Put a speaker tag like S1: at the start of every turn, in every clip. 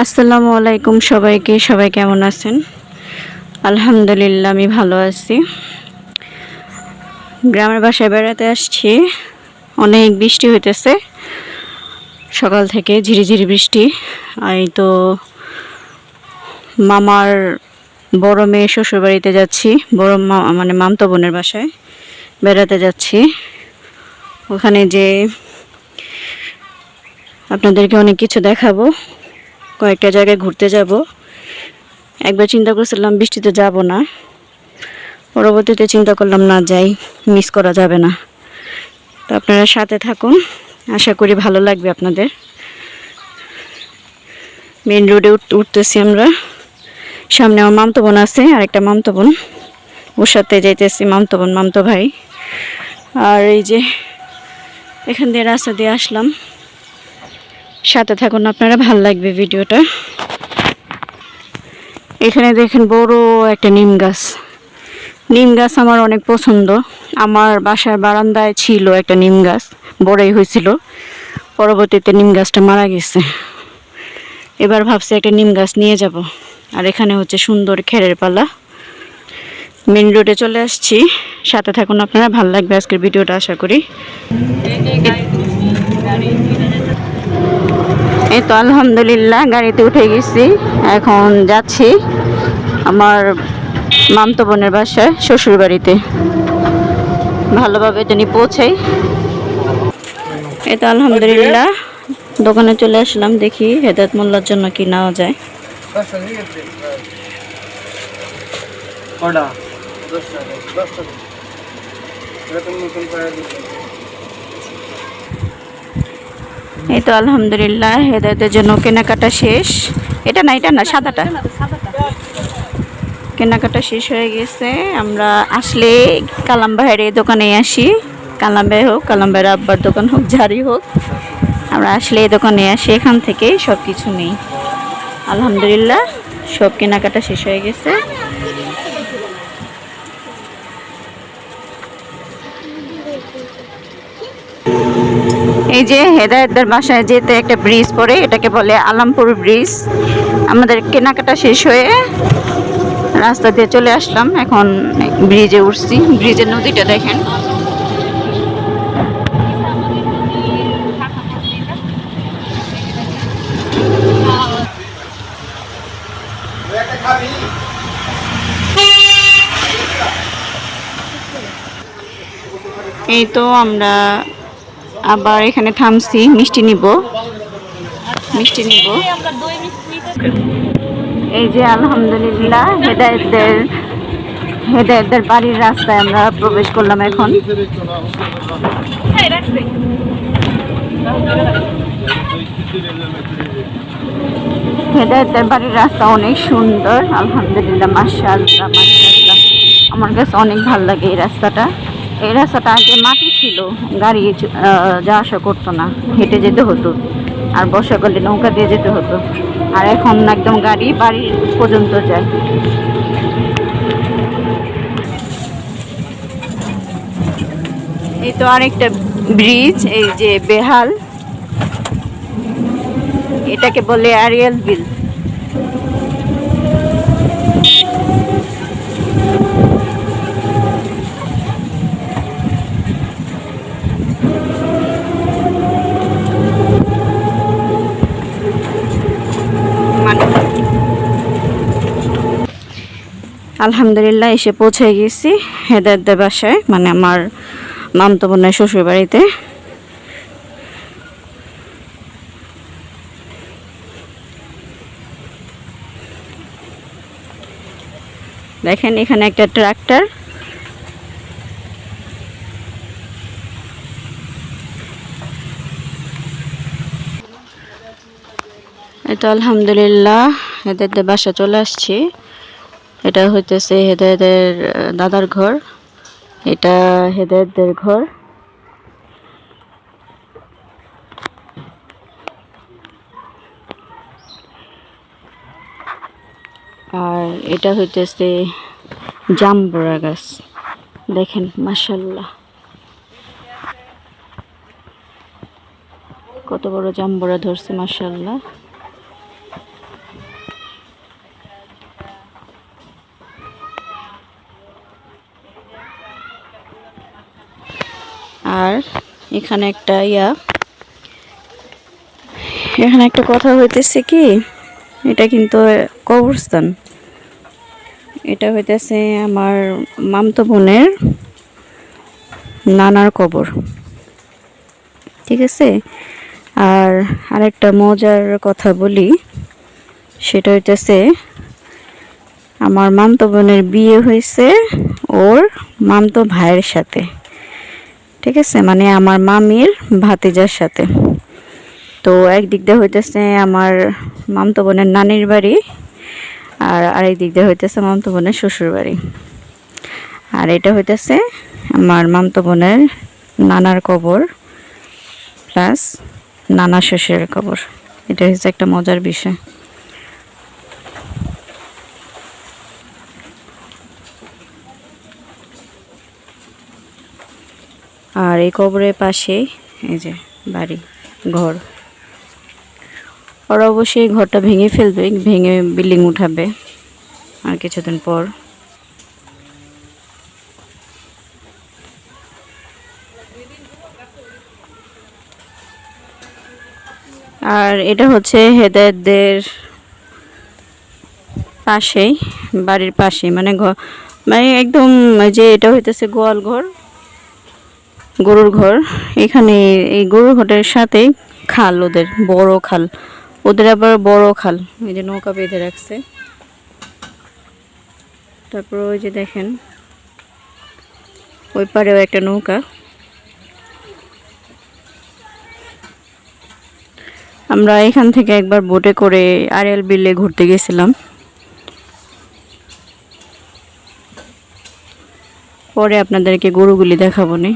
S1: আসসালামু আলাইকুম সবাইকে। সবাই কেমন আছেন? আলহামদুলিল্লাহ আমি ভালো আছি। গ্রামের বাসায় বেড়াতে আসছি। অনেক বৃষ্টি হইতেছে সকাল থেকে, ঝিরিঝিরি বৃষ্টি। এই তো মামার বড় মেয়ে শ্বশুর বাড়িতে যাচ্ছি, বড় মানে মামতো বোনের বাসায় বেড়াতে যাচ্ছি। ওখানে যে আপনাদেরকে অনেক কিছু দেখাবো, কয়েকটা জায়গায় ঘুরতে যাব। একবার চিন্তা করছিলাম বৃষ্টিতে যাব না, পরবর্তীতে চিন্তা করলাম না যাই, মিস করা যাবে না। তো আপনারা সাথে থাকুন, আশা করি ভালো লাগবে আপনাদের। মেন রোডে উঠতেছি আমরা। সামনে আমার মামতো বোন আছে, আরেকটা মামতো বোন, ওর সাথে যাইতেছি। মামতো বোন, মামতো ভাই। আর এই যে এখান দিয়ে রাস্তা দিয়ে আসলাম। সাথে থাকুন আপনারা, ভাল লাগবে ভিডিওটা। এখানে দেখেন বড় একটা নিম গাছ। নিম গাছ আমার অনেক পছন্দ। আমার বাসার বারান্দায় ছিল একটা নিম গাছ, বড়ই হয়েছিল। পরবর্তীতে নিম গাছটা মারা গেছে। এবার ভাবছি একটা নিম গাছ নিয়ে যাব। আর এখানে হচ্ছে সুন্দর খেরের পালা। মেন রোডে চলে আসছি, সাথে থাকুন আপনারা, ভাল লাগবে আজকের ভিডিওটা আশা করি। এই তো আলহামদুলিল্লাহ গাড়িতে উঠে গেছি, এখন যাচ্ছি আমার মামতো বোনের বাসায়, শ্বশুর বাড়িতে। ভালোভাবে তিনি পৌঁছাই। এই তো আলহামদুলিল্লাহ দোকানে চলে আসলাম, দেখি হেদায়েত মোল্লার জন্য কি নেওয়া যায়। এই তো আলহামদুলিল্লাহ হেদায়েতের জন্য কেনাকাটা শেষ। এটা না, সাদাটা। কেনাকাটা শেষ হয়ে গেছে। আমরা আসলে কালাম ভাইয়ের এই দোকানে আসি। কালাম ভাই হোক, কালাম ভাইয়ের আব্বার দোকান হোক, যারই হোক, আমরা আসলে এই দোকানে আসি, এখান থেকে সব কিছু নেই। আলহামদুলিল্লাহ সব কেনাকাটা শেষ হয়ে গেছে। এই যে হেদায়েতদের বাসায় যেতে একটা ব্রিজ পড়ে, এটাকে বলে আলামপুর ব্রিজ। আমাদের কেনাকাটা শেষ হয়ে রাস্তা দিয়ে চলে আসলাম, এখন ব্রিজে উঠছি। ব্রিজের নদীটা দেখেন। এই তো আমরা আবার এখানে থামছি, মিষ্টি নিব। এই যে আলহামদুলিল্লাহ হেদায়েতদের বাড়ির রাস্তায় আমরা প্রবেশ করলাম এখন। হেদায়েতদের বাড়ির রাস্তা অনেক সুন্দর, আলহামদুলিল্লাহ, মাশাআল্লাহ মাশাআল্লাহ। আমার কাছে অনেক ভালো লাগে এই রাস্তাটা। এই রাস্তাটা আগে মাটি ছিল, গাড়ি যাওয়া আসা করতো না, হেঁটে যেতে হতো। আর বর্ষাকালে নৌকা দিয়ে যেতে হতো। আর এখন একদম গাড়ি বাড়ি পর্যন্ত যায়। এই তো আরেকটা ব্রিজ, এই যে বেহাল, এটাকে বলে আরিয়াল বিল। আলহামদুলিল্লাহ এসে পৌঁছে গেছি হেদায়েতদের বাসায়, মানে আমার মামতো বোনের শ্বশুর বাড়িতে। দেখেন এখানে একটা ট্রাক্টর। এই তো আলহামদুলিল্লাহ হেদায়েতদের বাসা চলে আসছি। এটা হইতেছে হেদায়েতের দাদার ঘর, এটা হেদায়েতদের ঘর। আর এটা হইতেছে জাম্বুরা গাছ, দেখেন মাশাআল্লাহ কত বড় জাম্বুরা ধরছে, মাশাআল্লাহ। আর এখানে একটা এখানে একটা কথা হইতেছে কি, এটা কিন্তু কবরস্থান। এটা হইতেছে আমার মামতো বোনের নানার কবর, ঠিক আছে। আর আরেকটা মজার কথা বলি, সেটা হইতেছে আমার মামতো বোনের বিয়ে হয়েছে ওর মামতো ভাইয়ের সাথে, ঠিক আছে, মানে আমার মামির ভাতিজার সাথে। তো একদিক দিয়ে হইতেছে আমার মামতো বোনের নানির বাড়ি, আর আরেক দিক দিয়ে হইতেছে মামতো বোনের শ্বশুর বাড়ি। আর এটা হইতেছে আমার মামতো বোনের নানার কবর প্লাস নানা শ্বশুরের কবর। এটা হচ্ছে একটা মজার বিষয়। আর এই কবরের পাশে এই যে বাড়ি ঘর। ওরা অবশ্যই ঘরটা ভেঙে ফেলবে, ভেঙে বিল্ডিং উঠাবে আর কিছুদিন পর। আর এটা হচ্ছে হেদায়েতদের পাশেই, বাড়ির পাশেই, মানে মানে একদম যে এটা হইতেছে গোয়াল ঘর, গরুর ঘর। এখানে এই গরুর ঘরের সাথেই খাল, ওদের বড় খাল, ওদের আবার বড় খাল, এই যে নৌকা বেঁধে রাখছে। তারপর ওই যে দেখেন ওই পারেও একটা নৌকা। আমরা এখান থেকে একবার বোটে করে আড়িয়াল বিলে ঘুরতে গেছিলাম, পরে আপনাদেরকে গরুগুলি দেখাবো নি।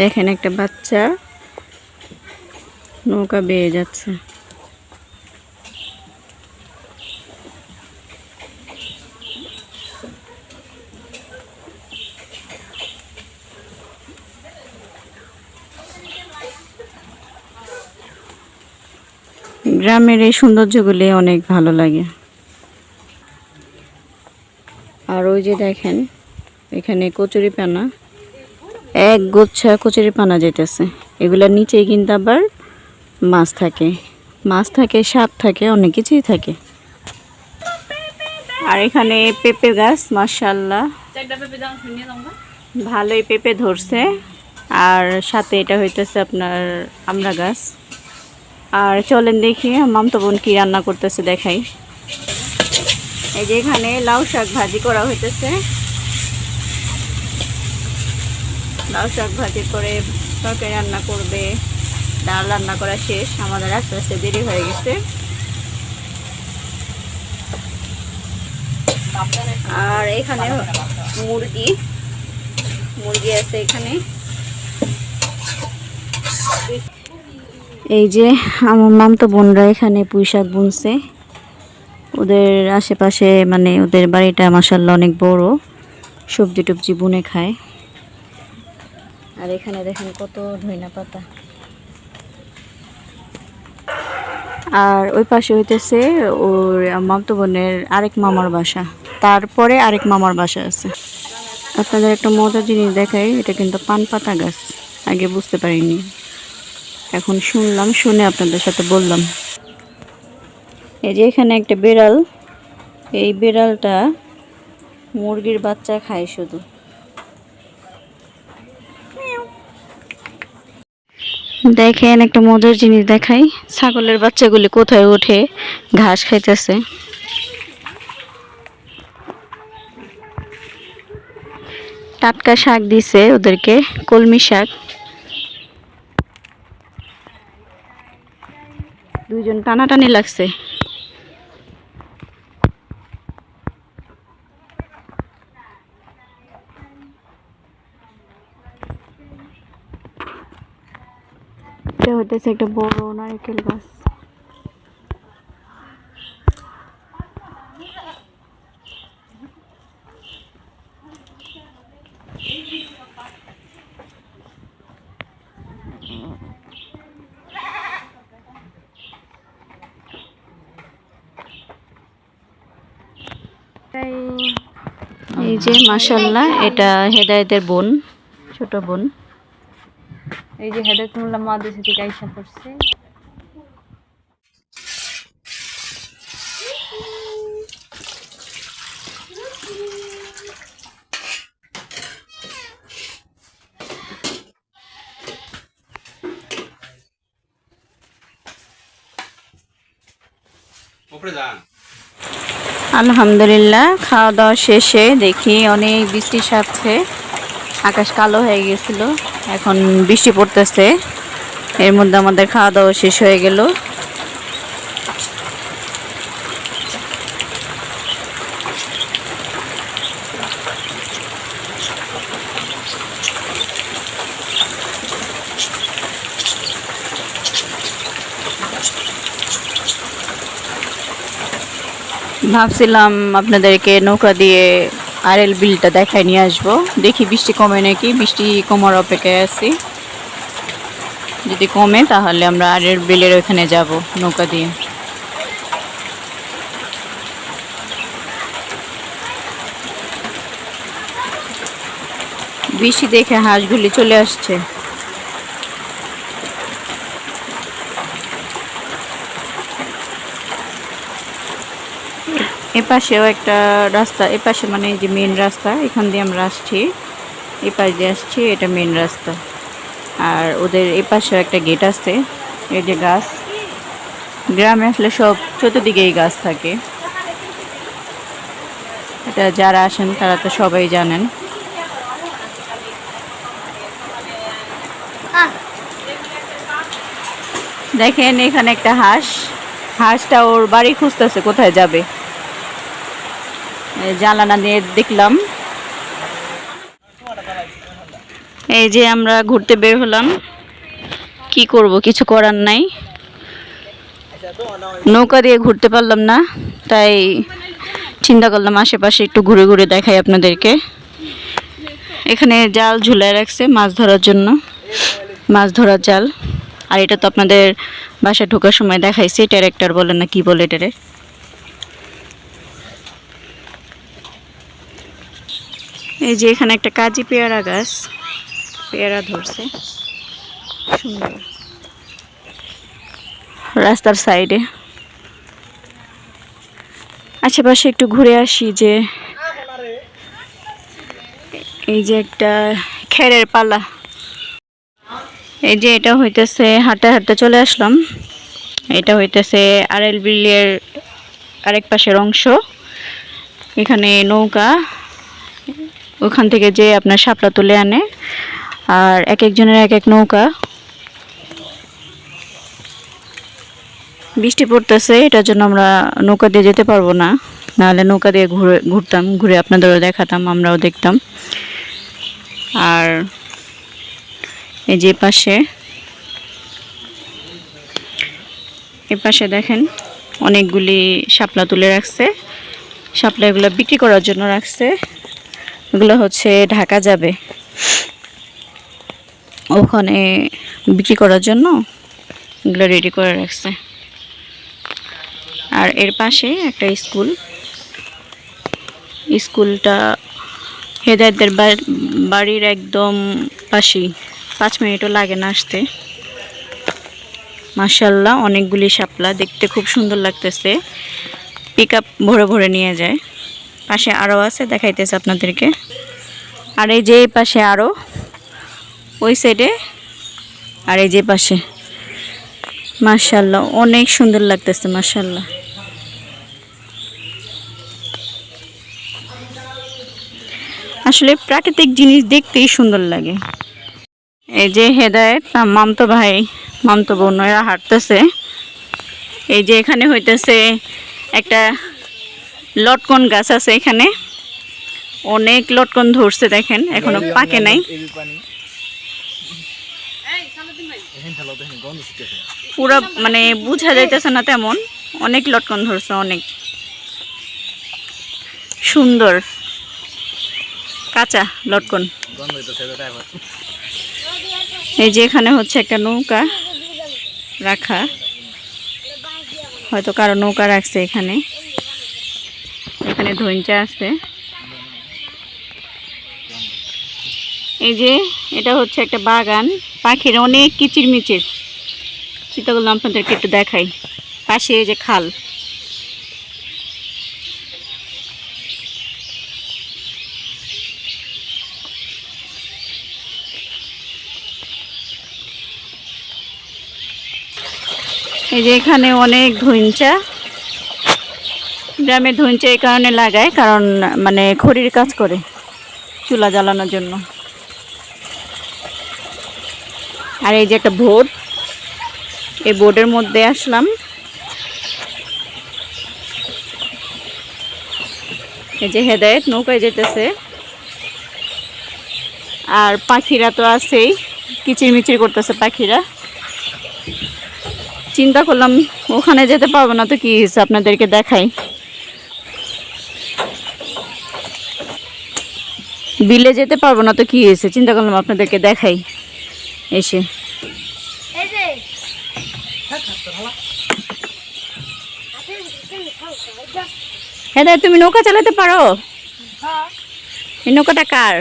S1: দেখেন একটা বাচ্চা নৌকা বেয়ে যাচ্ছে। গ্রামের এই সৌন্দর্যগুলি অনেক ভালো লাগে। আর ওই যে দেখেন এখানে কচুরিপানা, এক গোচ্ছা কচুরিপানা যেতেছে। এগুলার নিচেই কিন্তু আবার মাছ থাকে, মাছ থাকে, সাপ থাকে, অনেক কিছুই থাকে। আর এখানে পেঁপে গাছ, মাশাআল্লাহ ভালোই পেঁপে ধরছে। আর সাথে এটা হইতেছে আপনার আমড়া গাছ। আর চলেন দেখি মামতো বোন কি রান্না করতেছে দেখাই। এই যে এখানে লাউ শাক ভাজি করা হইতেছে, লাউ শাক ভাজি করে তরকারি রান্না করবে, ডাল রান্না করা শেষ, আমাদের আস্তে আস্তে দেরি হয়ে গেছে। আর এখানে মুরগি আছে এখানে। এই যে আমার মামতো বোনরা এখানে পুঁই শাক বুনছে, ওদের আশেপাশে মানে ওদের বাড়িটা মাশাআল্লাহ অনেক বড়, সবজি টবজি বুনে খায়। আর এখানে দেখেন কত ধইনা পাতা। আর ওই পাশে হইতেছে ওর মামতো বোনের আরেক মামার বাসা, তারপরে আরেক মামার বাসা আছে। আপনাদের একটা মজার জিনিস দেখাই, এটা কিন্তু পান পাতা গাছ, আগে বুঝতে পারিনি, এখন শুনলাম, শুনে আপনাদের সাথে বললাম। এই যে এখানে একটা বিড়াল, এই বিড়ালটা মুরগির বাচ্চা খায় শুধু। দেখেন একটা মজার জিনিস দেখাই, ছাগলের বাচ্চাগুলি কোথায় উঠে ঘাস খাইতেছে। টাটকা শাক দিছে ওদেরকে, কলমি শাক। দুইজন টানাটানি লাগছে। এটা হইতেছে একটা বড় নারকেল গাছ। এই যে মাশাআল্লাহ, এটা হেদায়েতের বোন, ছোট বোন। এই যে হেদায়েতুল্লাহ মাদ্রাসা থেকে আইসা পড়ছে। আলহামদুলিল্লাহ, খাওয়া দাওয়া শেষে দেখি অনেক বৃষ্টি সাথে আকাশ কালো হয়ে গেছিল, এখন বৃষ্টি পড়তেছে। এর মধ্যে আমাদের খাওয়া দাওয়া শেষ হয়ে গেল। ভাবছিলাম আপনাদেরকে নৌকা দিয়ে আরএল বিলটা দেখায় নিয়ে আসবো, দেখি বৃষ্টি কমে নাকি। বৃষ্টি কমার অপেক্ষায় আছি, যদি কমে তাহলে আমরা আরএল বিলের ওখানে যাব নৌকা দিয়ে। বৃষ্টি দেখে হাঁসগুলি চলে আসছে। এপাশেও একটা রাস্তা, এপাশে মানে যে মেন রাস্তা, এখান দিয়ে আমরা আসছি, এপাশ দিয়ে আসছি, এটা মেন রাস্তা। আর ওদের এপাশেও একটা গেট আছে। এই যে গাছ, গ্রামে আসলে সব চতুর্দিকেই গাছ থাকে, এটা যারা আসেন তারা তো সবাই জানেন। দেখেন এখানে একটা হাঁস, হাঁসটা ওর বাড়ি খুঁজতেছে কোথায় যাবে, জানালা দিয়ে দেখলাম। এই যে আমরা ঘুরতে বের হলাম, কি করব, কিছু করার নাই। নৌকা দিয়ে ঘুরতে পারলাম না, তাই চিন্তা করলাম আশেপাশে একটু ঘুরে ঘুরে দেখাই আপনাদেরকে। এখানে জাল ঝুলায় রাখছে মাছ ধরার জন্য, মাছ ধরার জাল। আর এটা তো আপনাদের বাসায় ঢোকার সময় দেখাইছি, ট্রাক্টর বলে না কি বলে এটারে। এই যে এখানে একটা কাজি পেয়ারা গাছ, পেয়ারা ধরছে সুন্দর রাস্তার সাইডে। আশেপাশে একটু ঘুরে আসি। যে এই যে একটা খেরের পালা, এই যে এটা হইতেছে, হাঁটতে হাঁটতে চলে আসলাম, এটা হইতেছে আরএল বিলের আরেক পাশের অংশ। এখানে নৌকা, ওখান থেকে যে আপনার শাপলা তুলে আনে, আর এক একজনের এক এক নৌকা। বৃষ্টি পড়তেছে, এটার জন্য আমরা নৌকা দিয়ে যেতে পারবো না, নাহলে নৌকা দিয়ে ঘুরতাম, ঘুরে আপনাদেরও দেখাতাম, আমরাও দেখতাম। আর এই যে পাশে, এ পাশে দেখেন অনেকগুলি শাপলা তুলে রাখছে, শাপলা এগুলো বিক্রি করার জন্য রাখছে, এগুলো হচ্ছে ঢাকা যাবে, ওখানে বিক্রি করার জন্য এগুলো রেডি করে রাখছে। আর এর পাশে একটা স্কুল, স্কুলটা হেদায়েতদের বাড়ির একদম পাশেই, 5 মিনিটও লাগে না আসতে। মাশাআল্লাহ, অনেকগুলি শাপলা, দেখতে খুব সুন্দর লাগতেছে, পিকআপ ভরে ভরে নিয়ে যায়। পাশে আরও আছে, দেখাইতেছে আপনাদেরকে। আর এই যে পাশে আরও, ওই সাইডে, আর এই যে পাশে, মাশাআল্লাহ অনেক সুন্দর লাগতেছে, মাশাআল্লাহ। আসলে প্রাকৃতিক জিনিস দেখতেই সুন্দর লাগে। এই যে হেদায়েত মামতো ভাই, মামতো বোন, এরা হাঁটতেছে। এই যে এখানে হইতেছে একটা লটকন গাছ আছে, এখানে অনেক লটকন ধরছে, দেখেন এখনো পাকে নাই, পুরো মানে বোঝা যাইতেছে না তেমন, অনেক লটকন ধরছে, অনেক সুন্দর কাঁচা লটকন। এই যে এখানে হচ্ছে একটা নৌকা রাখা, হয়তো কারো নৌকা রাখছে এখানে, এখানে ধইঞ্চা আছে। এই যে এটা হচ্ছে একটা বাগান, পাখির অনেক কিচিরমিচির। চিন্তা করলাম আপনাদেরকে একটু দেখাই। পাশে এই যে খাল। এই যে এখানে অনেক ধইঞ্চা, গ্রামে ধইঞ্চা এই কারণে লাগায় কারণ মানে খড়ির কাজ করে চুলা জ্বালানোর জন্য। আর এই যে একটা বোট, এই বোটের মধ্যে আসলাম। এই যে হেদায়েত নৌকায় যেতেছে, আর পাখিরা তো আছেই, কিচিরমিচির করতেছে পাখিরা। চিন্তা করলাম ওখানে যেতে পারবো না তো কি হয়েছে, আপনাদেরকে দেখাই। বিলে যেতে পারবো না তো কি হয়েছে, চিন্তা করলাম আপনাদেরকে দেখাই এসে। হ্যাঁ, তুমি নৌকা চালাতে পারো? এই নৌকাটা কার?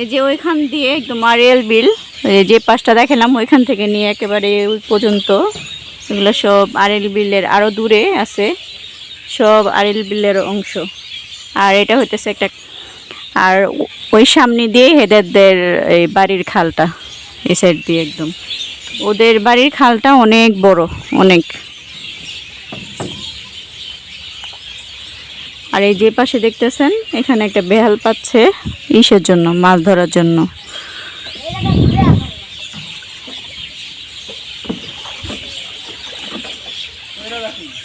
S1: এই যে ওইখান দিয়ে একদম আরিয়াল বিল, যে পাশটা দেখালাম ওইখান থেকে নিয়ে একেবারে ওই পর্যন্ত, এগুলো সব আরিয়াল বিলের আরও দূরে আছে, সব আরিয়াল বিলের অংশ। আর এটা হইতেছে একটা, আর ওই সামনে দিয়ে হেদায়েতদের এই বাড়ির খালটা, এই সাইড দিয়ে একদম ওদের বাড়ির খালটা অনেক বড়, অনেক। আর এই যে পাশে দেখতেছেন এখানে একটা বেহাল পাচ্ছে ইসের জন্য, মাছ ধরার জন্য।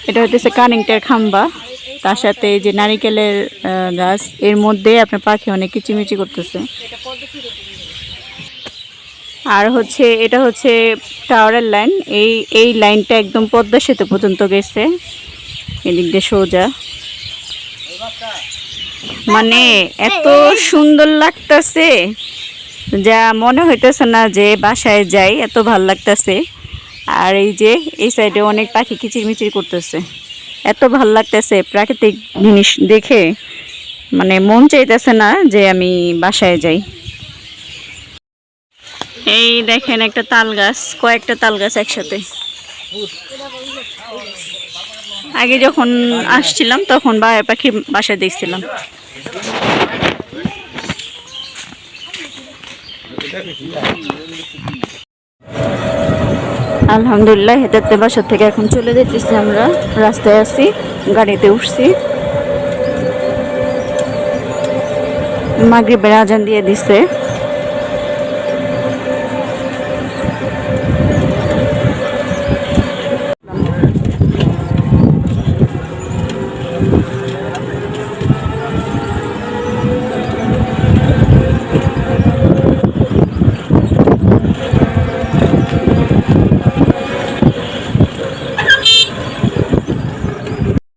S1: এটা হচ্ছে কারেন্টের খাম্বা, তার সাথে এই যে নারিকেলের গাছ, এর মধ্যে আপনার পাখি অনেক কিচিমিচি করতেছে। আর হচ্ছে এটা হচ্ছে টাওয়ারের লাইন, এই লাইনটা একদম পদ্মা সেতু পর্যন্ত গেছে, এদিক দিয়ে সোজা। মানে এত সুন্দর লাগতেছে, যা মনে হইতেছে না যে বাসায় যাই, এত ভাল লাগতেছে। আর এই যে এই সাইডে অনেক পাখি কিচিরমিচির করতেছে, এত ভাল লাগতেছে প্রাকৃতিক জিনিস দেখে, মানে মন চাইতেছে না যে আমি বাসায় যাই। এই দেখেন একটা তাল গাছ, কয়েকটা তাল গাছ একসাথে। আগে যখন আসছিলাম তখন পাখি বাসায় দেখছিলাম। আলহামদুলিল্লাহ হেদায়েতের বাসা থেকে এখন চলে যেতেছি আমরা, রাস্তায় আছি, গাড়িতে উঠছি। মাগরিবের আজান দিয়ে দিছে।